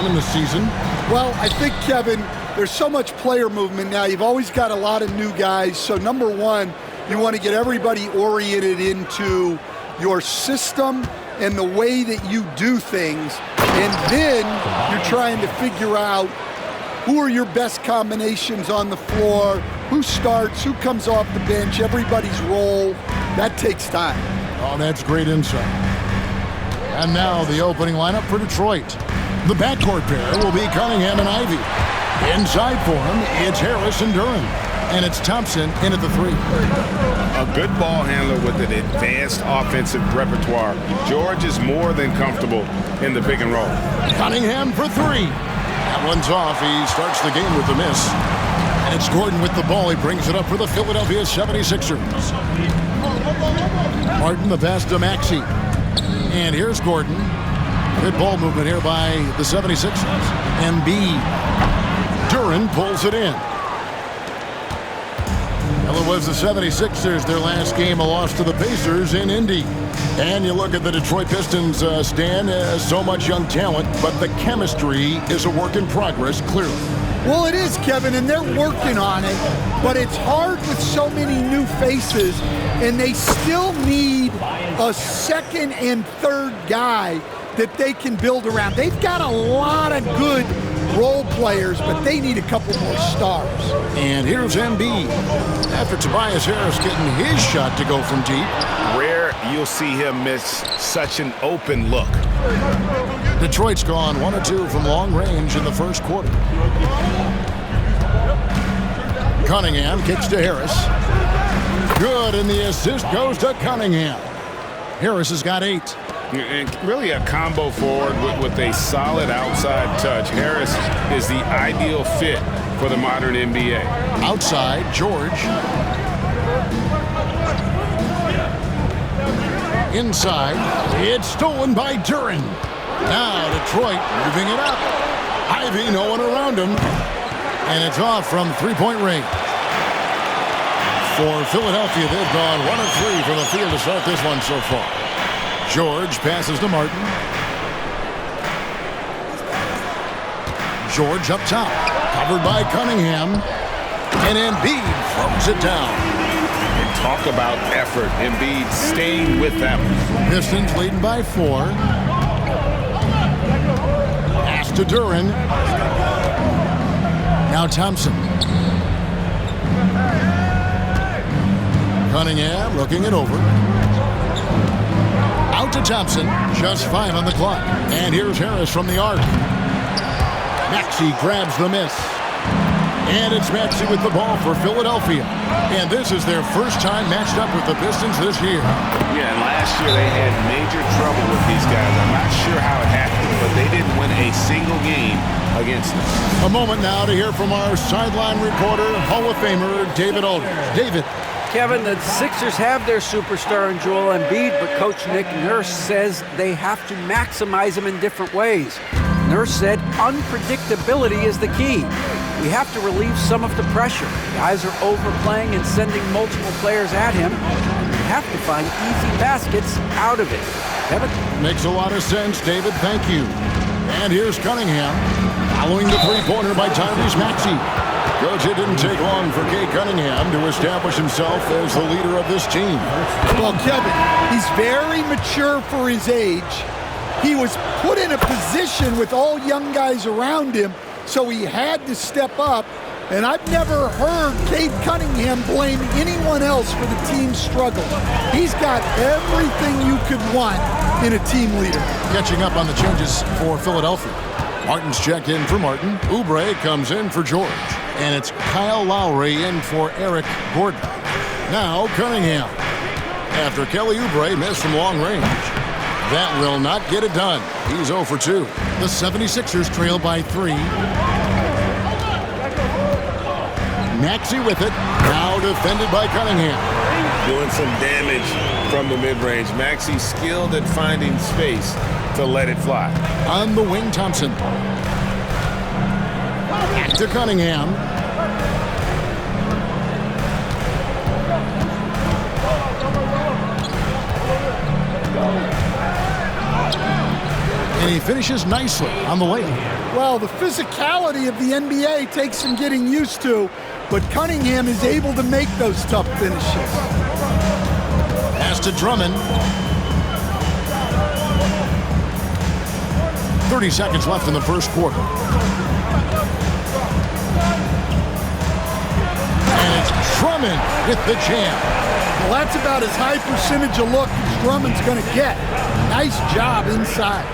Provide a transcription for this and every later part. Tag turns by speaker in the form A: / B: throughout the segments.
A: on in the season?
B: Well, I think, Kevin, there's so much player movement now. You've always got a lot of new guys. So, number one, you want to get everybody oriented into your system and the way that you do things. And then you're trying to figure out who are your best combinations on the floor, who starts, who comes off the bench, everybody's role. That takes time.
A: Oh, that's great insight. And now the opening lineup for Detroit. The backcourt pair will be Cunningham and Ivy. Inside for him, it's Harris and Duren. And it's Thompson in at the three.
C: A good ball handler with an advanced offensive repertoire. George is more than comfortable in the pick and roll.
A: Cunningham for three. That one's off. He starts the game with the miss. And it's Gordon with the ball. He brings it up for the Philadelphia 76ers. Martin the pass to Maxey. And here's Gordon. Good ball movement here by the 76ers. Embiid. Duren pulls it in. Well, it was the 76ers, their last game, a loss to the Pacers in Indy. And you look at the Detroit Pistons, Stan, so much young talent, but the chemistry is a work in progress, clearly.
B: Well, it is, Kevin, and they're working on it, but it's hard with so many new faces, and they still need a second and third guy that they can build around. They've got a lot of good role players, but they need a couple more stars.
A: And here's Embiid. After Tobias Harris getting his shot to go from deep.
C: Rare you'll see him miss such an open look.
A: Detroit's gone 1 of 2 from long range in the first quarter. Cunningham kicks to Harris. Good, and the assist goes to Cunningham. Harris has got 8.
C: And really a combo forward with a solid outside touch. Harris is the ideal fit for the modern NBA.
A: Outside, George. Inside, it's stolen by Duren. Now Detroit moving it up. Ivy, no one around him. And it's off from three-point range. For Philadelphia, they've gone 1 of 3 from the field to start this one so far. George passes to Martin. George up top. Covered by Cunningham. And Embiid throws it down.
C: And talk about effort. Embiid staying with them.
A: Pistons leading by 4. Pass to Duren. Now Thompson. Cunningham looking it over. Out to Thompson. Just 5 on the clock. And here's Harris from the arc. Maxey grabs the miss. And it's Maxey with the ball for Philadelphia. And this is their first time matched up with the Pistons this year.
C: Yeah, and last year they had major trouble with these guys. I'm not sure how it happened, but they didn't win a single game against them.
A: A moment now to hear from our sideline reporter, Hall of Famer David Aldridge. David.
D: Kevin, the Sixers have their superstar in Joel Embiid, but Coach Nick Nurse says they have to maximize him in different ways. Nurse said unpredictability is the key. We have to relieve some of the pressure. Guys are overplaying and sending multiple players at him. We have to find easy baskets out of it. Kevin?
A: Makes a lot of sense, David. Thank you. And here's Cunningham, following the three-pointer by Tyrese Maxey. Coach, it didn't take long for Kay Cunningham to establish himself as the leader of this team.
B: Well, Kevin, he's very mature for his age. He was put in a position with all young guys around him, so he had to step up. And I've never heard Cade Cunningham blame anyone else for the team's struggle. He's got everything you could want in a team leader.
A: Catching up on the changes for Philadelphia. Martin's checked in for Martin. Oubre comes in for George. And it's Kyle Lowry in for Eric Gordon. Now Cunningham. After Kelly Oubre missed from long range. That will not get it done. He's 0 for 2. The 76ers trail by 3. Maxey with it. Now defended by Cunningham.
C: Doing some damage from the mid-range. Maxey skilled at finding space to let it fly.
A: On the wing, Thompson. Back to Cunningham. And he finishes nicely on the lane.
B: Well, the physicality of the NBA takes some getting used to, but Cunningham is able to make those tough finishes.
A: Pass to Drummond. 30 seconds left in the first quarter. And it's Drummond with the jam.
B: Well, that's about as high percentage of look as Drummond's going to get. Nice job inside.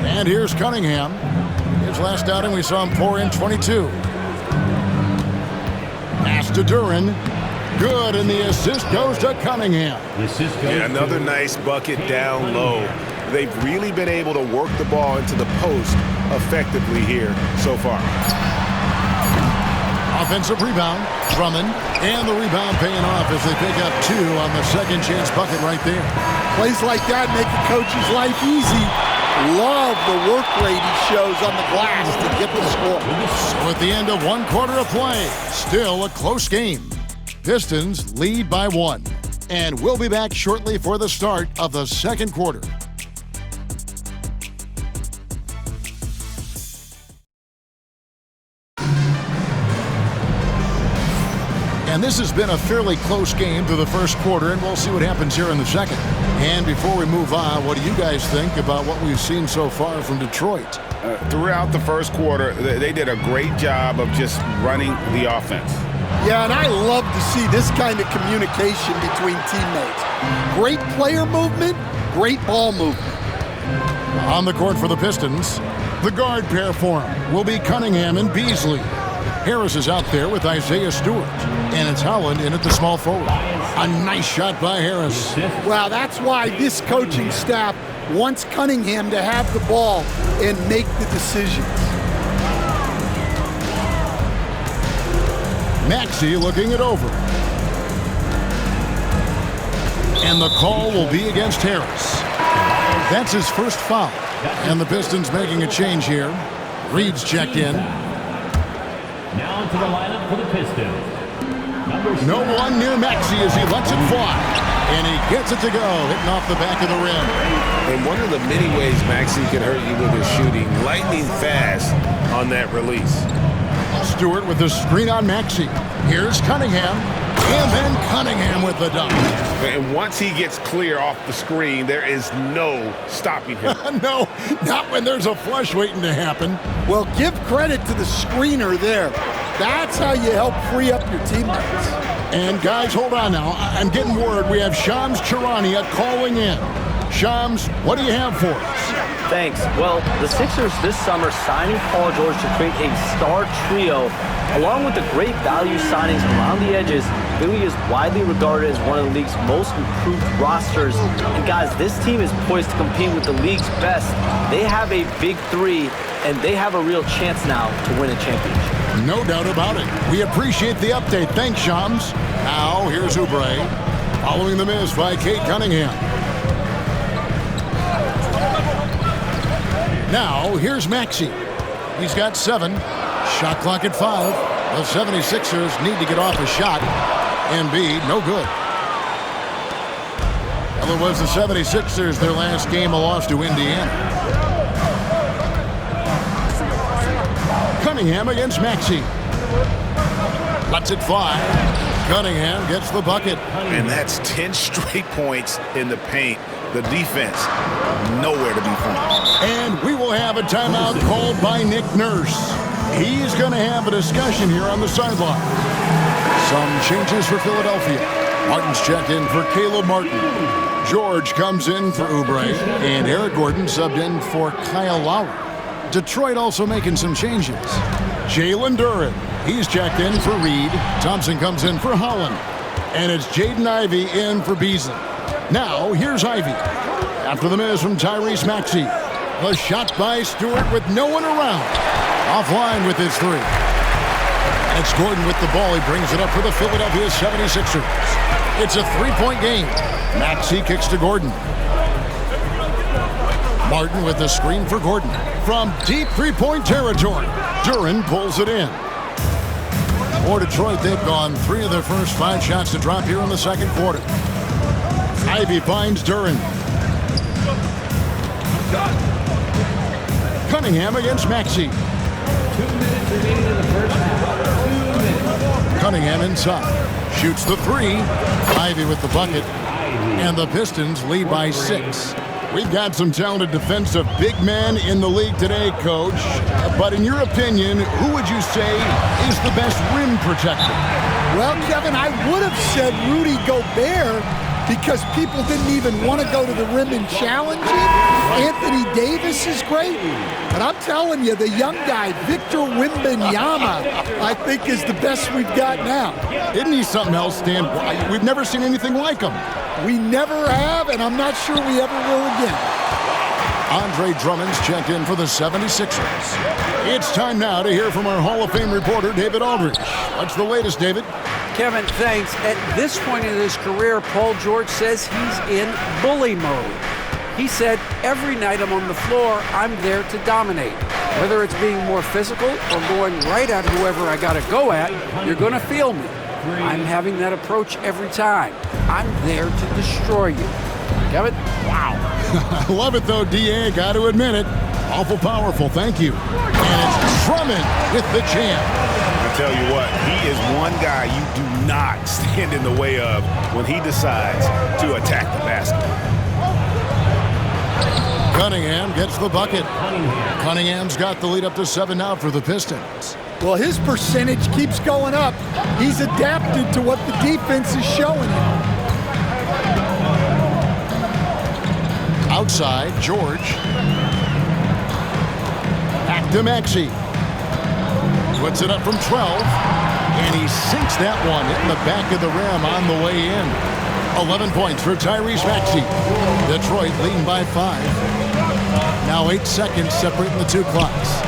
A: And here's Cunningham. His last outing, we saw him pour in 22. Pass to Duren. Good, and the assist goes to Cunningham.
C: Yeah, another nice bucket down low. They've really been able to work the ball into the post effectively here so far.
A: Offensive rebound, Drummond, and the rebound paying off as they pick up 2 on the second chance bucket right there.
B: Plays like that make a coach's life easy. Love the work rate he shows on the glass to get the score.
A: So at the end of 1 quarter of play, still a close game. Pistons lead by 1. And we'll be back shortly for the start of the second quarter. And this has been a fairly close game through the first quarter, and we'll see what happens here in the second. And before we move on, what do you guys think about what we've seen so far from Detroit?
C: Throughout the first quarter, they did a great job of just running the offense.
B: Yeah, and I love to see this kind of communication between teammates. Great player movement, great ball movement.
A: On the court for the Pistons, the guard pair for him will be Cunningham and Beasley. Harris is out there with Isaiah Stewart, and it's Holland in at the small forward. A nice shot by Harris.
B: Well, that's why this coaching staff wants Cunningham to have the ball and make the decisions.
A: Maxey looking it over. And the call will be against Harris. That's his first foul. And the Pistons making a change here. Reed's checked in.
E: Now to the lineup for the Pistons.
A: No one near Maxey as he lets it fly. And he gets it to go, hitting off the back of the rim.
C: And one of the many ways Maxey can hurt you with his shooting, lightning fast on that release.
A: Stewart with the screen on Maxey. Here's Cunningham. And then Cunningham with the dunk.
C: And once he gets clear off the screen, there is no stopping him.
A: No, not when there's a flush waiting to happen.
B: Well, give credit to the screener there. That's how you help free up your teammates.
A: And guys, hold on now. I'm getting word we have Shams Charania calling in. Shams, what do you have for us?
F: Thanks. Well, the Sixers this summer signing Paul George to create a star trio, along with the great value signings around the edges, Philly is widely regarded as one of the league's most improved rosters. And guys, this team is poised to compete with the league's best. They have a big 3, and they have a real chance now to win a championship.
A: No doubt about it. We appreciate the update. Thanks, Shams. Now, here's Oubre. Following the miss by Kate Cunningham. Now, here's Maxey. He's got 7. Shot clock at 5. The 76ers need to get off a shot. Embiid, no good. Well, it was the 76ers, their last game, a loss to Indiana. Cunningham against Maxey. Lets it fly. Cunningham gets the bucket.
C: And that's 10 straight points in the paint. The defense, nowhere to be found.
A: And we will have a timeout called by Nick Nurse. He's going to have a discussion here on the sideline. Some changes for Philadelphia. Martin's checked in for Caleb Martin. George comes in for Oubre. And Eric Gordon subbed in for Kyle Lowry. Detroit also making some changes. Jalen Duren, he's checked in for Reed. Thompson comes in for Holland. And it's Jaden Ivey in for Beasley. Now, here's Ivey. After the miss from Tyrese Maxey. The shot by Stewart with no one around. Offline with his 3. And it's Gordon with the ball. He brings it up for the Philadelphia 76ers. It's a 3-point game. Maxey kicks to Gordon. Martin with the screen for Gordon. From deep 3-point territory. Duren pulls it in. For Detroit, they've gone 3 of their first 5 shots to drop here in the second quarter. Ivey finds Duren. Cunningham against Maxey.
E: 2 minutes remaining in the first half. 2 minutes.
A: Cunningham inside. Shoots the three. Ivy with the bucket. And the Pistons lead by 6. We've got some talented defensive big men in the league today, Coach. But in your opinion, who would you say is the best rim protector?
B: Well, Kevin, I would have said Rudy Gobert because people didn't even want to go to the rim and challenge him. Anthony Davis is great. But I'm telling you, the young guy, Victor Wembanyama, I think is the best we've got now.
A: Isn't he something else, Stan? We've never seen anything like him.
B: We never have, and I'm not sure we ever will again.
A: Andre Drummond's checked in for the 76ers. It's time now to hear from our Hall of Fame reporter, David Aldridge. What's the latest, David?
D: Kevin, thanks. At this point in his career, Paul George says he's in bully mode. He said, every night I'm on the floor, I'm there to dominate. Whether it's being more physical or going right at whoever I got to go at, you're going to feel me. I'm having that approach every time. I'm there to destroy you. Kevin? Wow.
A: I love it, though, D.A. Got to admit it. Awful powerful. Thank you. And it's Drummond with the jam.
C: I tell you what, he is one guy you do not stand in the way of when he decides to attack the basket.
A: Cunningham gets the bucket. Cunningham's got the lead up to 7 now for the Pistons.
B: Well, his percentage keeps going up. He's adapted to what the defense is showing him.
A: Outside, George. Back to Maxey. Puts it up from 12. And he sinks that one in the back of the rim on the way in. 11 points for Tyrese Maxey. Detroit leading by 5. Now 8 seconds separating the two clocks.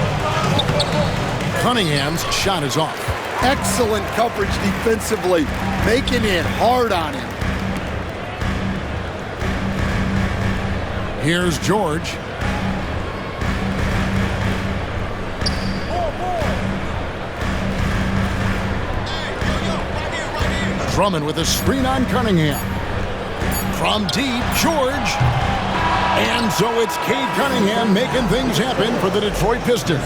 A: Cunningham's shot is off.
B: Excellent coverage defensively, making it hard on him.
A: Here's George. Drummond with a screen on Cunningham. From deep, George. And so it's Cade Cunningham making things happen for the Detroit Pistons.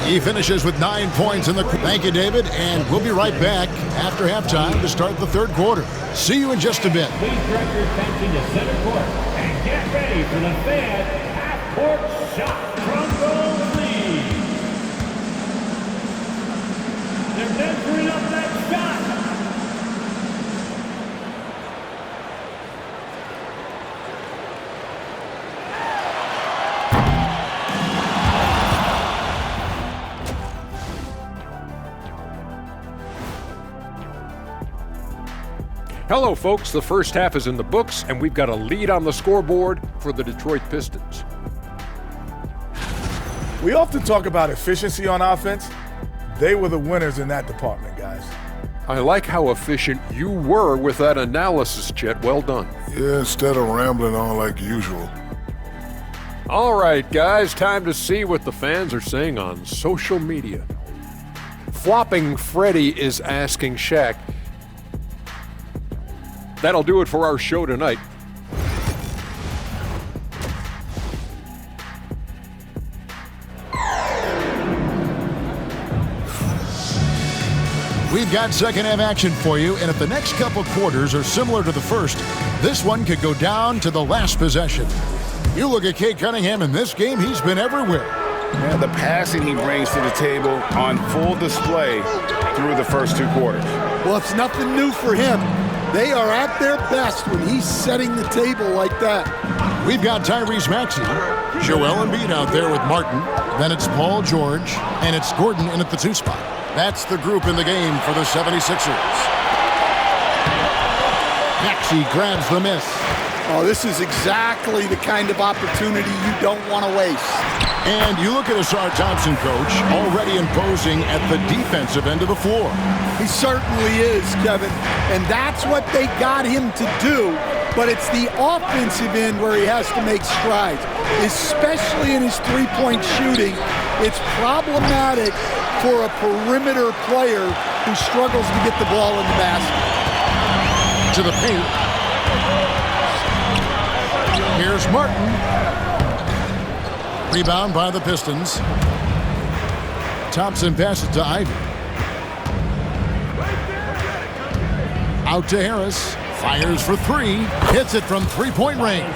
A: He finishes with 9 points in the... Thank you, David, and we'll be right back after halftime to start the third quarter. See you in just a bit.
E: Please direct your attention to center court and get ready for the Fan half-court shot from the lead. They're measuring up that shot.
G: Hello, folks. The first half is in the books, and we've got a lead on the scoreboard for the Detroit Pistons.
H: We often talk about efficiency on offense. They were the winners in that department, guys.
G: I like how efficient you were with that analysis, Chet. Well done.
I: Yeah, instead of rambling on like usual.
G: All right, guys, time to see what the fans are saying on social media. Flopping Freddy is asking Shaq, that'll do it for our show tonight.
A: We've got second half action for you, and if the next couple quarters are similar to the first, this one could go down to the last possession. You look at Cade Cunningham in this game, he's been everywhere.
C: Man, the passing he brings to the table on full display through the first 2 quarters.
B: Well, it's nothing new for him. They are at their best when he's setting the table like that.
A: We've got Tyrese Maxey, Joel Embiid out there with Martin. Then it's Paul George, and it's Gordon in at the 2 spot. That's the group in the game for the 76ers. Maxey grabs the miss.
B: Oh, this is exactly the kind of opportunity you don't want to waste.
A: And you look at Asar Thompson, Coach, already imposing at the defensive end of the floor.
B: He certainly is, Kevin. And that's what they got him to do. But it's the offensive end where he has to make strides, especially in his three-point shooting. It's problematic for a perimeter player who struggles to get the ball in the basket.
A: To the paint. Here's Martin. Rebound by the Pistons. Thompson passes to Ivy. Out to Harris. Fires for three. Hits it from three-point range.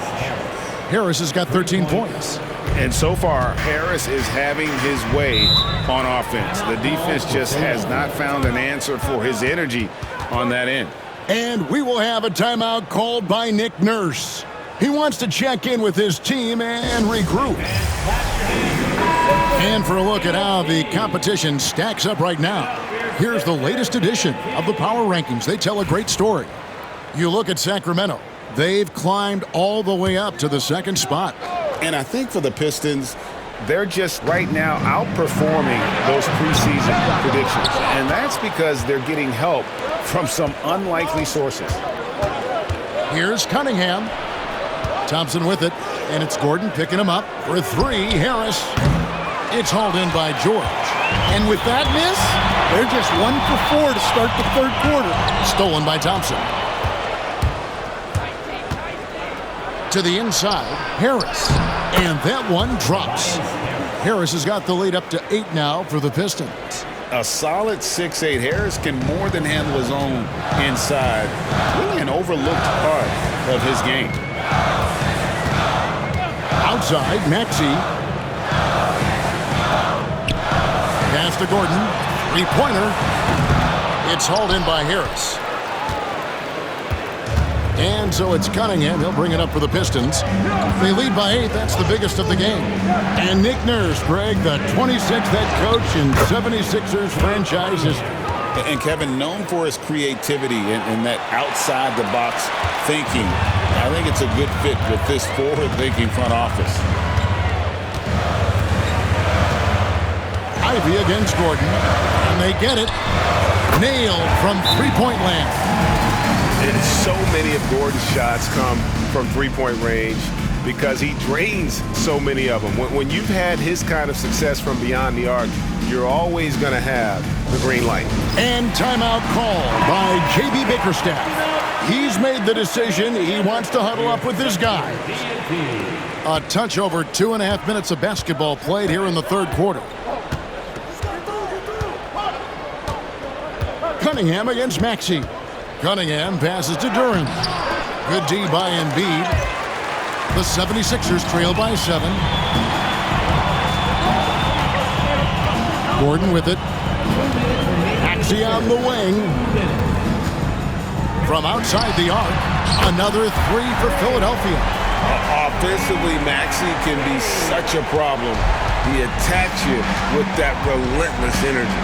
A: Harris has got 13 points.
C: And so far, Harris is having his way on offense. The defense just has not found an answer for his energy on that end.
A: And we will have a timeout called by Nick Nurse. He wants to check in with his team and regroup. And for a look at how the competition stacks up right now, here's the latest edition of the Power Rankings. They tell a great story. You look at Sacramento. They've climbed all the way up to the second spot.
C: And I think for the Pistons, they're just right now outperforming those preseason predictions. And that's because they're getting help from some unlikely sources.
A: Here's Cunningham. Thompson with it, and it's Gordon picking him up for three. Harris. It's hauled in by George.
B: And with that miss, they're just 1 for 4 to start the third quarter.
A: Stolen by Thompson. To the inside, Harris. And that one drops. Harris has got the lead up to 8 now for the Pistons.
C: A solid 6'8". Harris can more than handle his own inside. Really an overlooked part of his game.
A: Outside, Maxey. Pass to Gordon. Three-pointer. It's hauled in by Harris. And so it's Cunningham. He'll bring it up for the Pistons. They lead by 8. That's the biggest of the game. And Nick Nurse, Greg, the 26th head coach in 76ers franchise history.
C: And Kevin, known for his creativity and that outside-the-box thinking, I think it's a good fit with this forward-thinking front office.
A: Ivy against Gordon, and they get it. Nailed from three-point land.
C: And so many of Gordon's shots come from three-point range because he drains so many of them. When you've had his kind of success from beyond the arc, you're always going to have the green light.
A: And timeout call by J.B. Bickerstaff. He's made the decision. He wants to huddle up with his guys. A touch over 2.5 minutes of basketball played here in the third quarter. Cunningham against Maxey. Cunningham passes to Duran. Good D by Embiid. The 76ers trail by 7. Gordon with it. Maxey on the wing. From outside the arc, another three for Philadelphia.
C: Offensively, Maxey can be such a problem. He attacks you with that relentless energy.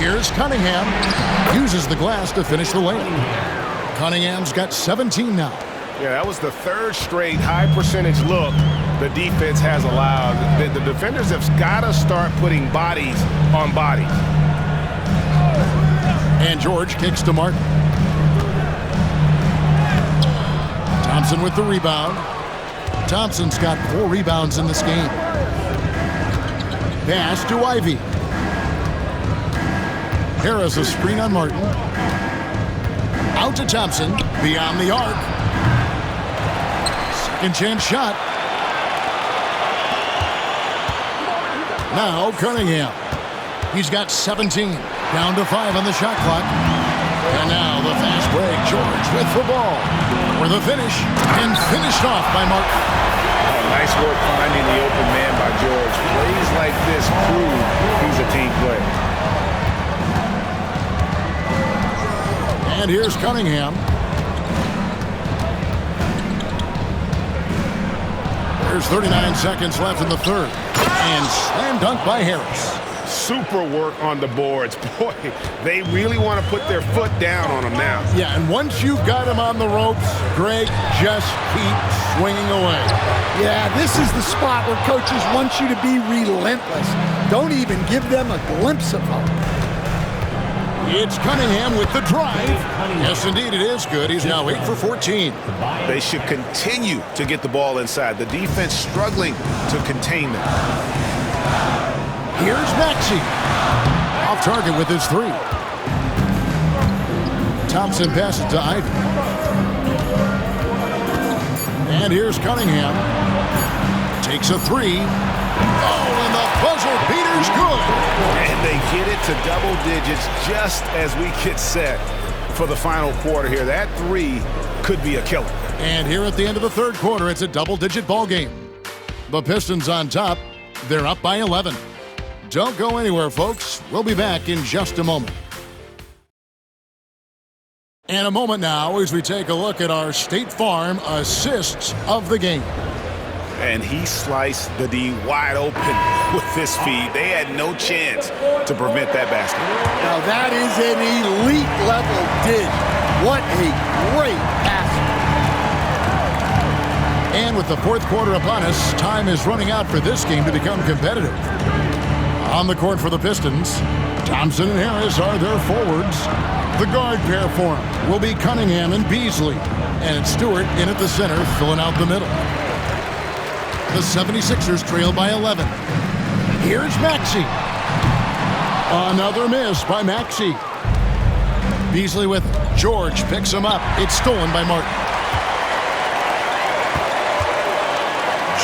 A: Here's Cunningham. Uses the glass to finish the lane. Cunningham's got 17 now.
C: Yeah, that was the third straight high-percentage look the defense has allowed. The defenders have got to start putting bodies on bodies.
A: And George kicks to Martin. Thompson with the rebound. Thompson's got 4 rebounds in this game. Pass to Ivy. Harris a screen on Martin. Out to Thompson. Beyond the arc. Second chance shot. Now Cunningham. He's got 17. Down to 5 on the shot clock. And now the fast break. George with the ball. For the finish. And finished off by Martin.
C: Oh, nice work finding the open man by George. Plays like this prove he's a team player.
A: And here's Cunningham. There's 39 seconds left in the third. And slam dunk by Harris.
C: Super work on the boards. Boy, they really want to put their foot down on him now.
A: Yeah, and once you've got him on the ropes, Greg, just keep swinging away.
B: Yeah, this is the spot where coaches want you to be relentless. Don't even give them a glimpse of hope.
A: It's Cunningham with the drive. Yes, indeed, it is good. He's now 8 for 14.
C: They should continue to get the ball inside. The defense struggling to contain them.
A: Here's Maxey. Off target with his 3. Thompson passes to Ivy. And here's Cunningham. Takes a three. Oh, and the buzzer beater's good.
C: And they get it to double digits just as we get set for the final quarter here. That three could be a killer.
A: And here at the end of the third quarter, it's a double-digit ball game. The Pistons on top. They're up by 11. Don't go anywhere, folks. We'll be back in just a moment. And a moment now as we take a look at our State Farm assists of the game.
C: And he sliced the D wide open with this feed. They had no chance to prevent that basket.
B: Now that is an elite level dish. What a great pass.
A: And with the fourth quarter upon us, time is running out for this game to become competitive. On the court for the Pistons, Thompson and Harris are their forwards. The guard pair for him will be Cunningham and Beasley. And it's Stewart in at the center, filling out the middle. The 76ers trail by 11. Here's Maxey. Another miss by Maxey. Beasley with it. George picks him up. It's stolen by Martin.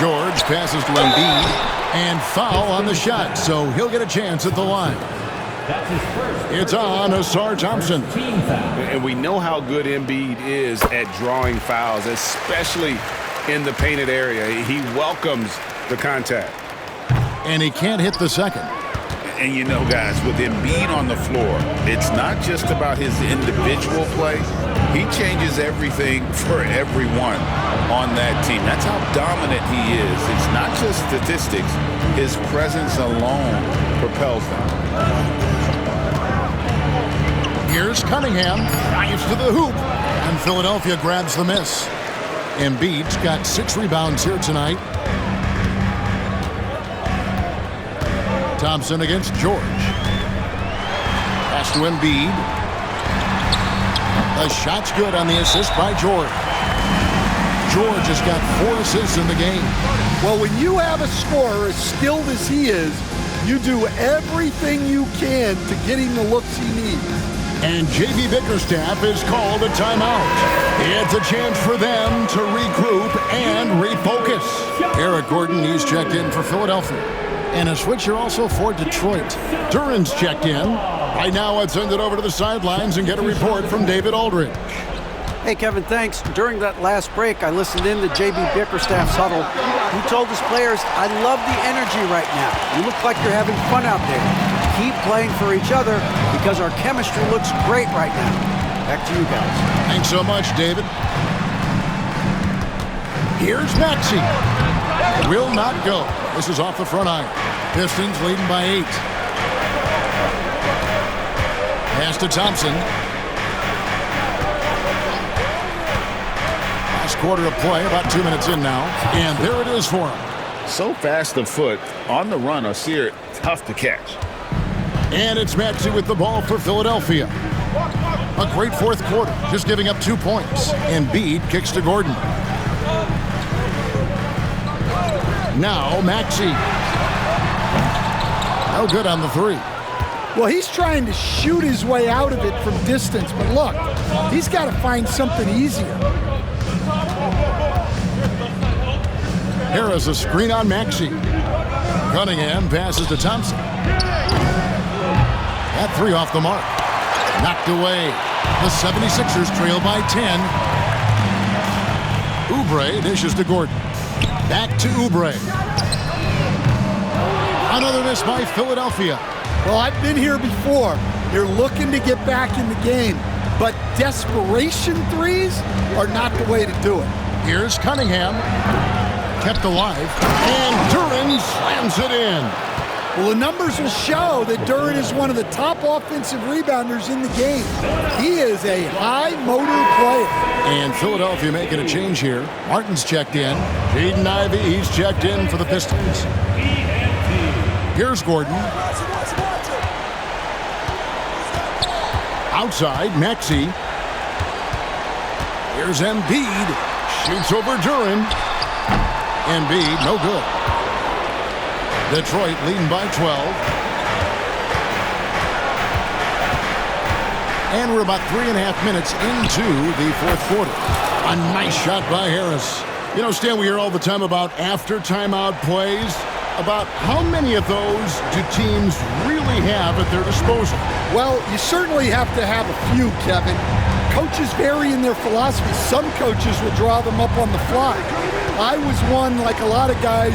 A: George passes to Embiid. And foul on the shot, so he'll get a chance at the line. It's on Asar Thompson.
C: And we know how good Embiid is at drawing fouls, especially in the painted area. He welcomes the contact.
A: And he can't hit the second.
J: And you know, guys, with Embiid on the floor, it's not just about his individual play. He changes everything for everyone on that team. That's how dominant he is. It's not just statistics. His presence alone propels them.
A: Here's Cunningham. Drives to the hoop. And Philadelphia grabs the miss. Embiid's got 6 rebounds here tonight. Thompson against George. Pass to Embiid. The shot's good on the assist by George. George has got 4 assists in the game.
B: Well, when you have a scorer as skilled as he is, you do everything you can to get him the looks he needs.
A: And J.B. Bickerstaff is called a timeout. It's a chance for them to regroup and refocus. Eric Gordon, he's checked in for Philadelphia. And a switcher also for Detroit. Duran's checked in. Right now, let's send it over to the sidelines and get a report from David Aldridge.
D: Hey, Kevin, thanks. During that last break, I listened in to J.B. Bickerstaff's huddle. He told his players, I love the energy right now. You look like you're having fun out there. Keep playing for each other because our chemistry looks great right now. Back to you guys.
A: Thanks so much, David. Here's Maxey. Will not go. This is off the front iron. Pistons leading by 8. Pass to Thompson. Last quarter of play, about 2 minutes in now. And there it is for him.
J: So fast of foot, on the run, Asir, tough to catch.
A: And it's Maxey with the ball for Philadelphia. A great fourth quarter, just giving up 2 points. Embiid kicks to Gordon. Now Maxey. No good on the 3.
B: Well, he's trying to shoot his way out of it from distance, but look, he's got to find something easier.
A: Harris a screen on Maxey. Cunningham passes to Thompson. That 3 off the mark. Knocked away. The 76ers trail by 10. Oubre dishes to Gordon. Back to Oubre. Another miss by Philadelphia.
B: Well, I've been here before. You're looking to get back in the game, but desperation threes are not the way to do it.
A: Here's Cunningham. Kept alive. And Duran slams it in.
B: Well, the numbers will show that Duran is one of the top offensive rebounders in the game. He is a high-motor player.
A: And Philadelphia making a change here. Martin's checked in. Jaden Ivey, he's checked in for the Pistons. Here's Gordon. Outside, Maxey. Here's Embiid. Shoots over Duran. Embiid, no good. Detroit leading by 12. And we're about 3.5 minutes into the fourth quarter. A nice shot by Harris. You know, Stan, we hear all the time about after-timeout plays. About how many of those do teams really have at their disposal?
B: Well, you certainly have to have a few, Kevin. Coaches vary in their philosophy. Some coaches will draw them up on the fly. I was one, like a lot of guys,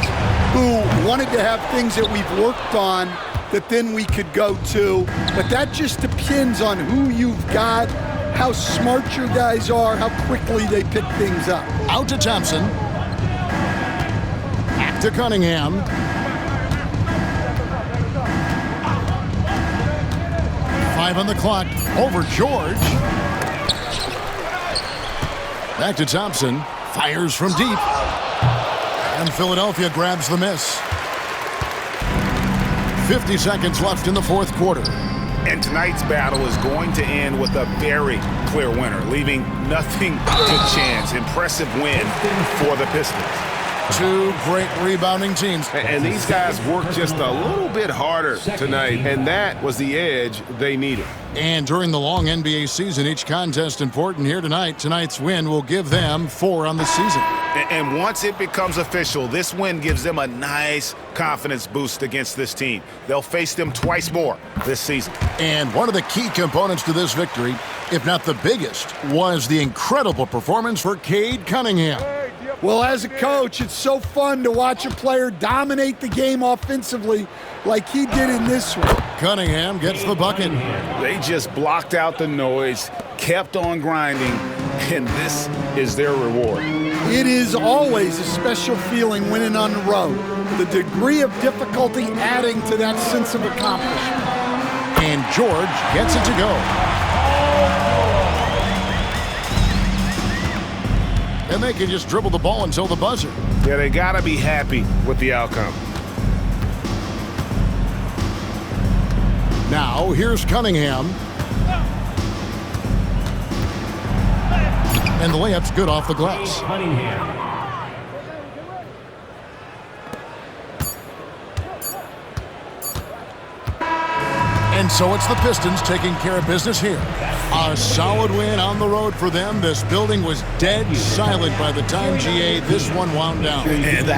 B: who wanted to have things that we've worked on that then we could go to. But that just depends on who you've got, how smart your guys are, how quickly they pick things up.
A: Out to Thompson. Back to Cunningham. Five on the clock. Over George. Back to Thompson. Fires from deep. And Philadelphia grabs the miss. 50 seconds left in the fourth quarter.
J: And tonight's battle is going to end with a very clear winner, leaving nothing to chance. Impressive win for the Pistons.
A: Two great rebounding teams.
C: And these guys worked just a little bit harder tonight, and that was the edge they needed.
A: And during the long NBA season, each contest important here tonight. Tonight's win will give them 4 on the season.
J: And once it becomes official, this win gives them a nice confidence boost against this team. They'll face them twice more this season.
A: And one of the key components to this victory, if not the biggest, was the incredible performance for Cade Cunningham.
B: Well, as a coach, it's so fun to watch a player dominate the game offensively like he did in this one.
A: Cunningham gets the bucket.
J: They just blocked out the noise, kept on grinding, and this is their reward.
B: It is always a special feeling winning on the road. The degree of difficulty adding to that sense of accomplishment.
A: And George gets it to go. And they can just dribble the ball until the buzzer.
C: Yeah, they got to be happy with the outcome.
A: Now, here's Cunningham. And the layup's good off the glass.
E: Cunningham.
A: And so it's the Pistons taking care of business here. A solid win on the road for them. This building was dead silent by the time, GA, this one wound down.
J: And that